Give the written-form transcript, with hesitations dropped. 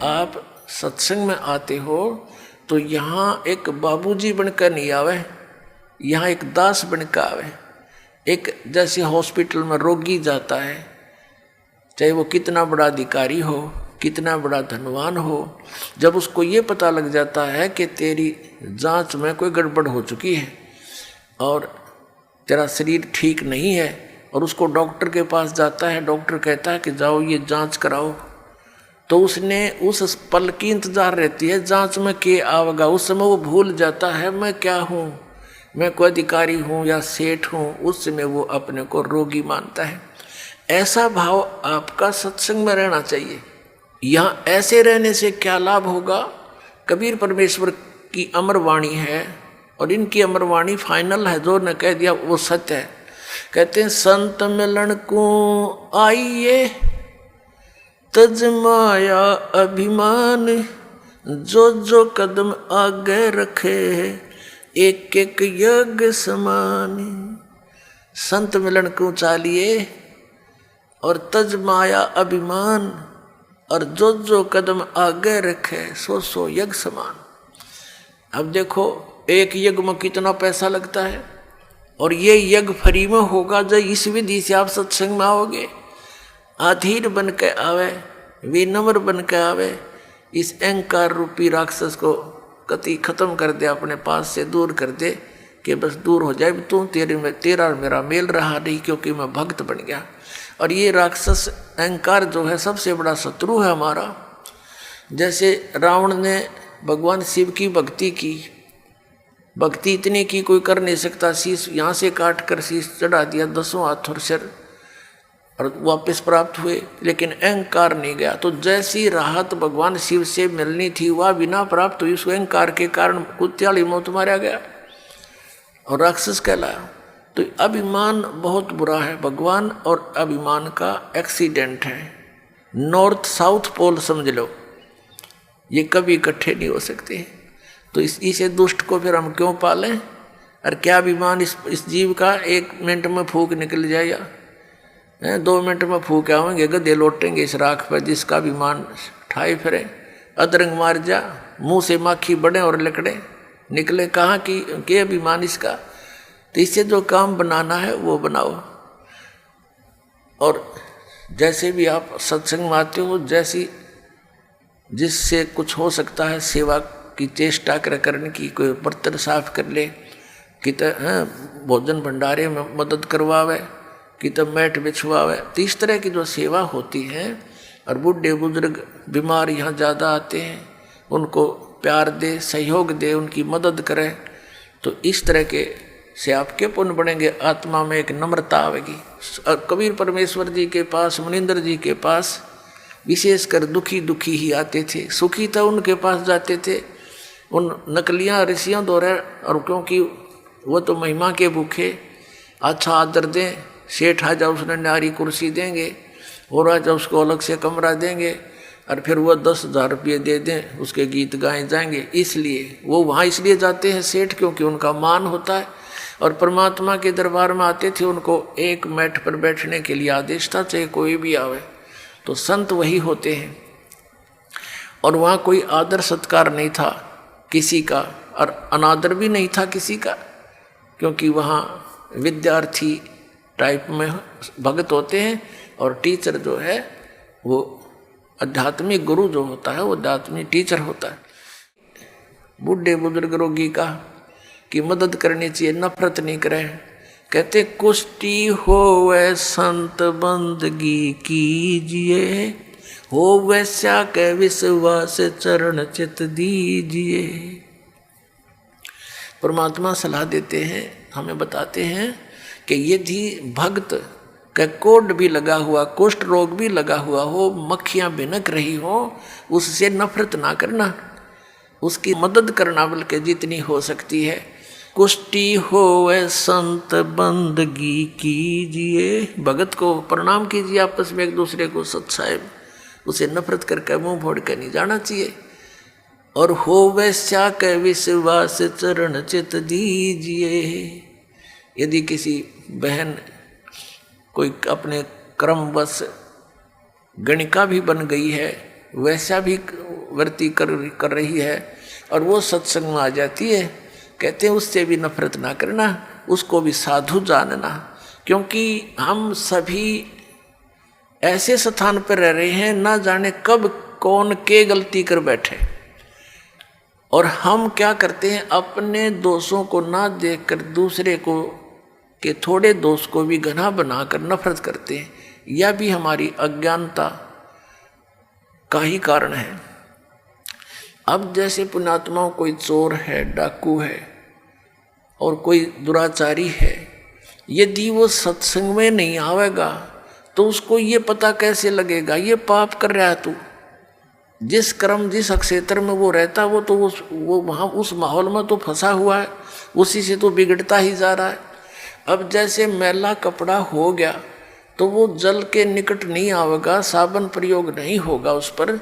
आप सत्संग में आते हो तो यहाँ एक बाबूजी बनकर नहीं आवे, यहाँ एक दास बनकर आवे। एक जैसे हॉस्पिटल में रोगी जाता है, चाहे वो कितना बड़ा अधिकारी हो, कितना बड़ा धनवान हो, जब उसको ये पता लग जाता है कि तेरी जांच में कोई गड़बड़ हो चुकी है और तेरा शरीर ठीक नहीं है, और उसको डॉक्टर के पास जाता है, डॉक्टर कहता है कि जाओ ये जांच कराओ, तो उसने उस पल की इंतजार रहती है जांच में के आवेगा। उस समय वो भूल जाता है मैं क्या हूँ, मैं कोई अधिकारी हूँ या सेठ हूँ। उस समय वो अपने को रोगी मानता है। ऐसा भाव आपका सत्संग में रहना चाहिए। यहाँ ऐसे रहने से क्या लाभ होगा? कबीर परमेश्वर की अमर वाणी है और इनकी अमर वाणी फाइनल है, जो ने कह दिया वो सत्य है। कहते हैं संत मिलन को आइए तज माया अभिमान, जो जो कदम आगे रखे एक एक यज्ञ समान। संत मिलन को चालिए और तज माया अभिमान, और जो जो कदम आगे रखे सो सो यज्ञ समान। अब देखो एक यज्ञ में कितना पैसा लगता है, और ये यज्ञ फ्री में होगा जब इस विधि से आप सत्संग में आओगे। अधीर बन के आवे, विनम्र बन के आवे, इस अहंकार रूपी राक्षस को कति खत्म कर दे, अपने पास से दूर कर दे कि बस दूर हो जाए, तू तेरा मेरा मेल रहा नहीं क्योंकि मैं भक्त बन गया। और ये राक्षस अहंकार जो है सबसे बड़ा शत्रु है हमारा। जैसे रावण ने भगवान शिव की भक्ति की, भक्ति इतनी की कोई कर नहीं सकता, शीश यहाँ से काट कर शीश चढ़ा दिया, 10 हाथ और सिर, और वापस प्राप्त हुए, लेकिन अहंकार नहीं गया। तो जैसी राहत भगवान शिव से मिलनी थी वह बिना प्राप्त हुई, उस अहंकार के कारण कुत्याली मौत मारा गया और राक्षस कहलाया। तो अभिमान बहुत बुरा है, भगवान और अभिमान का एक्सीडेंट है। नॉर्थ साउथ पोल समझ लो, ये कभी इकट्ठे नहीं हो सकते। तो इसे दुष्ट को फिर हम क्यों पालें? और क्या अभिमान इस जीव का 1 मिनट में फूक निकल जाएगा, 2 मिनट में फूक आवेंगे, गधे लौटेंगे इस राख पर जिसका अभिमान ठाए फिरे। अदरंग मार जा, मुंह से माखी बढ़े और लकड़े निकले, कहाँ की के अभिमान इसका। तो इससे जो काम बनाना है वो बनाओ। और जैसे भी आप सत्संग में आते हो, जैसी जिससे कुछ हो सकता है सेवा की चेष्टा करने की, कोई बर्तन साफ कर ले, कि भोजन भंडारे में मदद करवावे, कि तब मैट बिछवावे। तो इस तरह की जो सेवा होती है, और बूढ़े बुजुर्ग बीमार यहाँ ज़्यादा आते हैं, उनको प्यार दे, सहयोग दे, उनकी मदद करे, तो इस तरह के से आपके पुण्य बढ़ेंगे, आत्मा में एक नम्रता आएगी। कबीर परमेश्वर जी के पास, मनिंदर जी के पास विशेषकर दुखी ही आते थे, सुखी था उनके पास जाते थे, उन नकलियाँ ऋषियों द्वारा। और क्योंकि वो तो महिमा के भूखे, अच्छा आदर दें, सेठ आ जाओ उसने न्यारी कुर्सी देंगे, और आ जाओ उसको अलग से कमरा देंगे, और फिर वह 10,000 रुपये दे दें, उसके गीत गाए जाएंगे। इसलिए वो वहाँ इसलिए जाते हैं सेठ, क्योंकि उनका मान होता है। और परमात्मा के दरबार में आते थे, उनको एक मैट पर बैठने के लिए आदेश था, चाहे कोई भी आवे। तो संत वही होते हैं। और वहाँ कोई आदर सत्कार नहीं था किसी का, और अनादर भी नहीं था किसी का, क्योंकि वहाँ विद्यार्थी टाइप में भगत होते हैं, और टीचर जो है वो आध्यात्मिक गुरु जो होता है वो आध्यात्मिक टीचर होता है। बूढ़े बुजुर्ग रोगी का की मदद करनी चाहिए, नफरत नहीं करें। कहते कुष्टी होवे संत बंदगी कीजिए, हो वैसा के विश्वास चरण चित दीजिए। परमात्मा सलाह देते हैं, हमें बताते हैं कि यदि भक्त का कोढ़ भी लगा हुआ, कुष्ठ रोग भी लगा हुआ हो, मक्खियाँ भिनक रही हो, उससे नफरत ना करना, उसकी मदद करना, बल्कि जितनी हो सकती है। कुष्टी होवे संत बंदगी कीजिए, भगत को प्रणाम कीजिए, आपस में एक दूसरे को सत्साहेब, उसे नफरत करके मुंह फोड़ कर नहीं जाना चाहिए। और होवे स्या के विश्वास चरण चित दीजिए। यदि किसी बहन कोई अपने क्रमवश गणिका भी बन गई है, वैसा भी वर्ती कर रही है और वो सत्संग में आ जाती है, कहते हैं उससे भी नफरत ना करना, उसको भी साधु जानना। क्योंकि हम सभी ऐसे स्थान पर रह रहे हैं, ना जाने कब कौन के गलती कर बैठे, और हम क्या करते हैं, अपने दोषों को ना देखकर दूसरे को के थोड़े दोष को भी घना बनाकर नफरत करते हैं। यह भी हमारी अज्ञानता का ही कारण है। अब जैसे पुण्यात्माओं, कोई चोर है, डाकू है और कोई दुराचारी है, यदि वो सत्संग में नहीं आवेगा तो उसको ये पता कैसे लगेगा ये पाप कर रहा है तू। जिस कर्म जिस क्षेत्र में वो रहता, वो तो वो वहाँ उस माहौल में तो फंसा हुआ है, उसी से तो बिगड़ता ही जा रहा है। अब जैसे मैला कपड़ा हो गया तो वो जल के निकट नहीं आवेगा, साबुन प्रयोग नहीं होगा उस पर,